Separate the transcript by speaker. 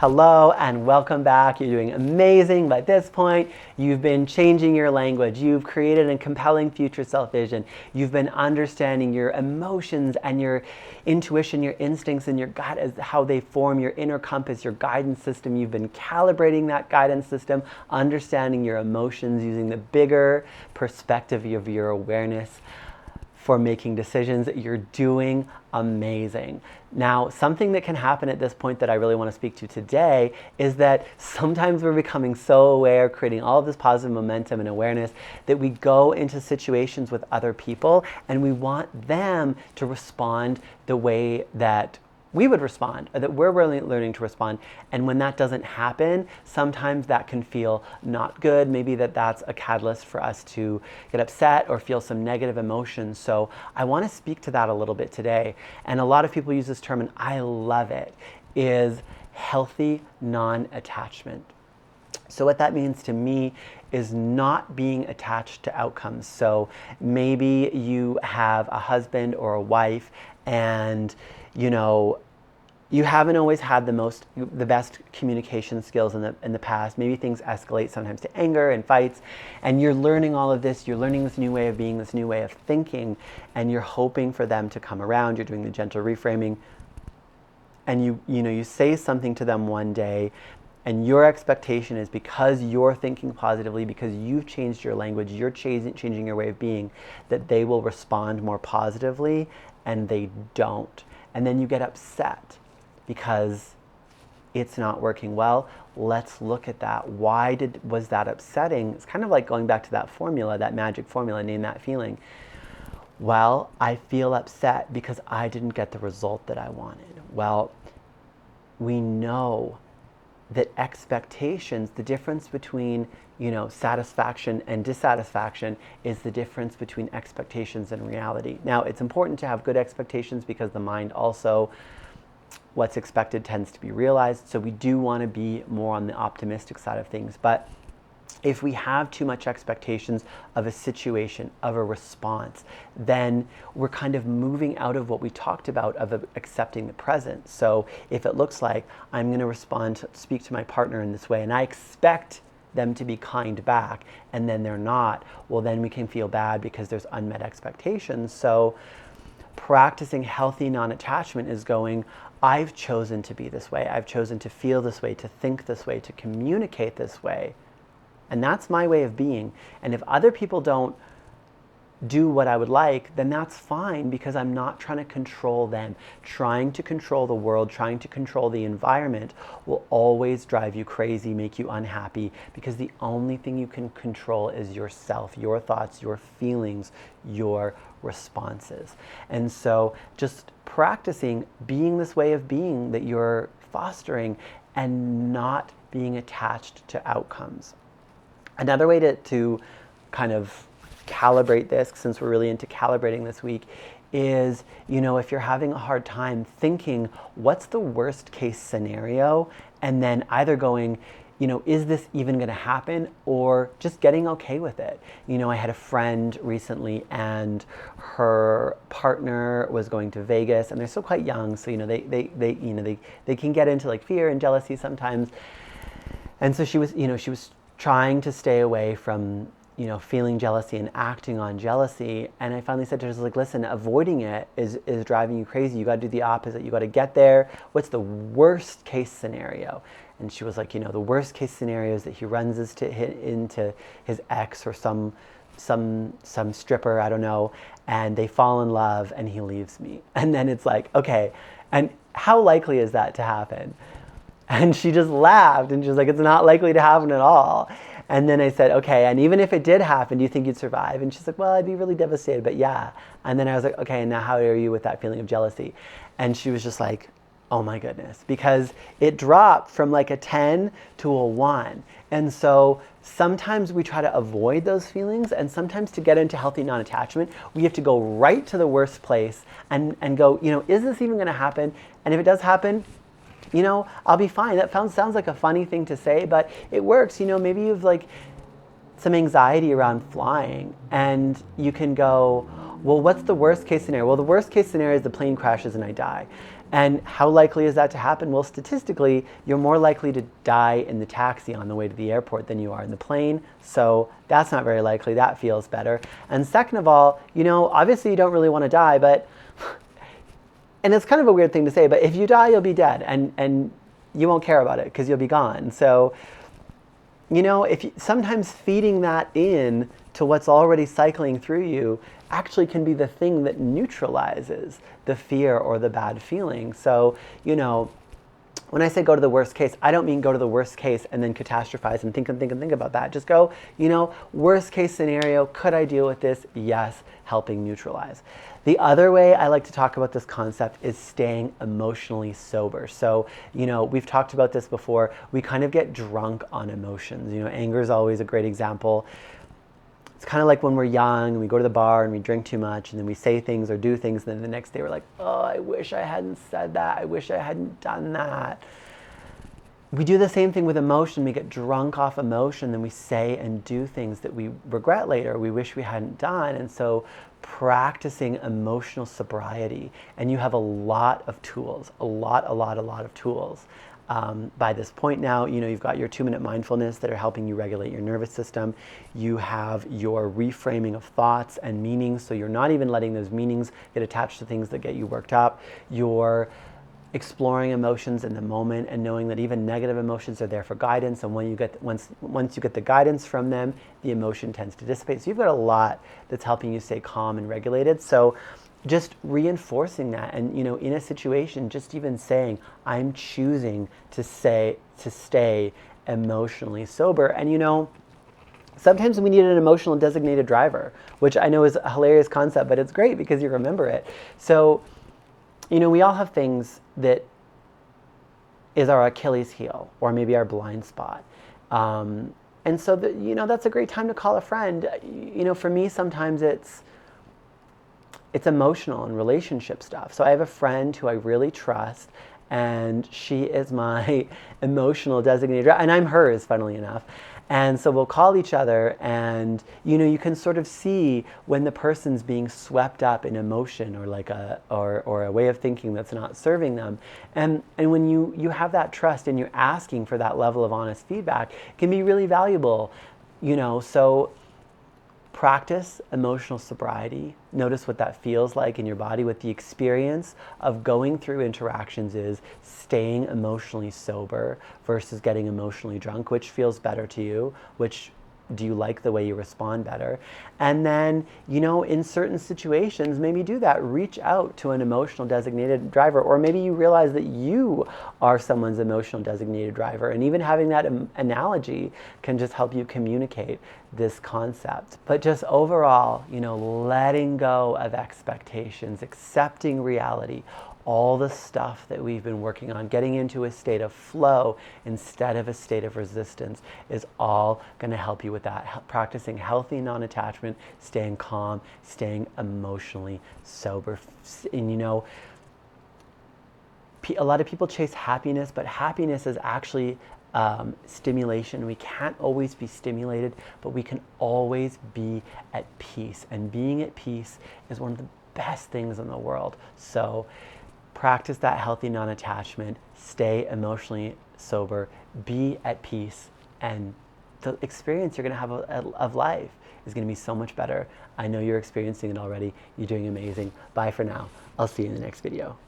Speaker 1: Hello and welcome back. You're doing amazing. By this point, you've been changing your language. You've created a compelling future self-vision. You've been understanding your emotions and your intuition, your instincts, and your gut as how they form your inner compass, your guidance system. You've been calibrating that guidance system, understanding your emotions, using the bigger perspective of your awareness for making decisions. You're doing amazing. Now, something that can happen at this point that I really want to speak to today is that sometimes we're becoming so aware, creating all of this positive momentum and awareness, that we go into situations with other people and we want them to respond the way that we would respond, or that we're really learning to respond. And when that doesn't happen, sometimes that can feel not good. Maybe that's a catalyst for us to get upset or feel some negative emotions. So I want to speak to that a little bit today. And a lot of people use this term, and I love it, is healthy non-attachment. So what that means to me is not being attached to outcomes. So maybe you have a husband or a wife and you haven't always had the best communication skills in the past. Maybe things escalate sometimes to anger and fights, and you're learning all of this. You're learning this new way of being, this new way of thinking, and you're hoping for them to come around. You're doing the gentle reframing, and you say something to them one day, and your expectation is, because you're thinking positively, because you've changed your language, you're changing your way of being, that they will respond more positively, and they don't. And then you get upset because it's not working well. Let's look at that. Why was that upsetting? It's kind of like going back to that formula, that magic formula, name that feeling. Well, I feel upset because I didn't get the result that I wanted. Well, we know that expectations, the difference between satisfaction and dissatisfaction is the difference between expectations and reality. Now, it's important to have good expectations because the mind also, what's expected tends to be realized. So we do want to be more on the optimistic side of things. But if we have too much expectations of a situation, of a response, then we're kind of moving out of what we talked about of accepting the present. So if it looks like I'm going to speak to my partner in this way, and I expect them to be kind back, and then they're not, well, then we can feel bad because there's unmet expectations. So practicing healthy non-attachment is going, I've chosen to be this way. I've chosen to feel this way, to think this way, to communicate this way. And that's my way of being. And if other people don't do what I would like, then that's fine, because I'm not trying to control them. Trying to control the world, trying to control the environment will always drive you crazy, make you unhappy, because the only thing you can control is yourself, your thoughts, your feelings, your responses. And so just practicing being this way of being that you're fostering and not being attached to outcomes. Another way to kind of calibrate this, since we're really into calibrating this week, is, if you're having a hard time thinking, what's the worst case scenario? And then either going, is this even going to happen? Or just getting okay with it. I had a friend recently, and her partner was going to Vegas, and they're still quite young. So, they can get into like fear and jealousy sometimes. And so she was trying to stay away from feeling jealousy and acting on jealousy. And I finally said to her, listen, avoiding it is driving you crazy. You got to do the opposite. You got to get there. What's the worst case scenario? And she was like, the worst case scenario is that he runs into his ex or some stripper, I don't know, and they fall in love and he leaves me. And then it's like, okay, and how likely is that to happen? And she just laughed, and she was like, it's not likely to happen at all. And then I said, okay, and even if it did happen, do you think you'd survive? And she's like, well, I'd be really devastated, but yeah. And then I was like, okay, and now how are you with that feeling of jealousy? And she was just like, oh my goodness, because it dropped from like a 10 to a 1. And so sometimes we try to avoid those feelings, and sometimes to get into healthy non-attachment, we have to go right to the worst place and go, is this even going to happen? And if it does happen, I'll be fine. That sounds like a funny thing to say, but it works. Maybe you've like some anxiety around flying, and you can go, well, what's the worst case scenario? Well, the worst case scenario is the plane crashes and I die. And how likely is that to happen? Well, statistically, you're more likely to die in the taxi on the way to the airport than you are in the plane. So that's not very likely. That feels better. And second of all, obviously you don't really want to die, but, and it's kind of a weird thing to say, but if you die, you'll be dead and you won't care about it because you'll be gone. So, sometimes feeding that in to what's already cycling through you actually can be the thing that neutralizes the fear or the bad feeling. So, when I say go to the worst case, I don't mean go to the worst case and then catastrophize and think about that. Just go, worst case scenario, could I deal with this? Yes, helping neutralize. The other way I like to talk about this concept is staying emotionally sober. So, we've talked about this before. We kind of get drunk on emotions. Anger is always a great example. It's kind of like when we're young and we go to the bar and we drink too much and then we say things or do things and then the next day we're like, oh, I wish I hadn't said that. I wish I hadn't done that. We do the same thing with emotion. We get drunk off emotion, then we say and do things that we regret later, we wish we hadn't done. And so practicing emotional sobriety, and you have a lot of tools, a lot of tools. By this point now, you've got your 2-minute mindfulness that are helping you regulate your nervous system. You have your reframing of thoughts and meanings, so you're not even letting those meanings get attached to things that get you worked up. You're exploring emotions in the moment and knowing that even negative emotions are there for guidance, and once you get the guidance from them, the emotion tends to dissipate. So you've got a lot that's helping you stay calm and regulated. So just reinforcing that, and in a situation, just even saying, I'm choosing to stay emotionally sober. And sometimes we need an emotional designated driver, which I know is a hilarious concept, but it's great because you remember it. So we all have things that is our Achilles heel or maybe our blind spot. And so that's a great time to call a friend. For me, sometimes it's emotional and relationship stuff. So I have a friend who I really trust, and she is my emotional designated driver, and I'm hers, funnily enough. And so we'll call each other, and you can sort of see when the person's being swept up in emotion or a way of thinking that's not serving them. And when you have that trust and you're asking for that level of honest feedback, it can be really valuable. So practice emotional sobriety. Notice what that feels like in your body, what the experience of going through interactions is, staying emotionally sober versus getting emotionally drunk. Which feels better to you? Which do you like the way you respond better? And then, in certain situations, maybe do that. Reach out to an emotional designated driver, or maybe you realize that you are someone's emotional designated driver. And even having that analogy can just help you communicate this concept. But just overall, letting go of expectations, accepting reality, all the stuff that we've been working on, getting into a state of flow instead of a state of resistance is all going to help you with that. Practicing healthy non-attachment, staying calm, staying emotionally sober. And a lot of people chase happiness, but happiness is actually stimulation. We can't always be stimulated, but we can always be at peace. And being at peace is one of the best things in the world. So practice that healthy non-attachment, stay emotionally sober, be at peace, and the experience you're going to have of life is going to be so much better. I know you're experiencing it already. You're doing amazing. Bye for now. I'll see you in the next video.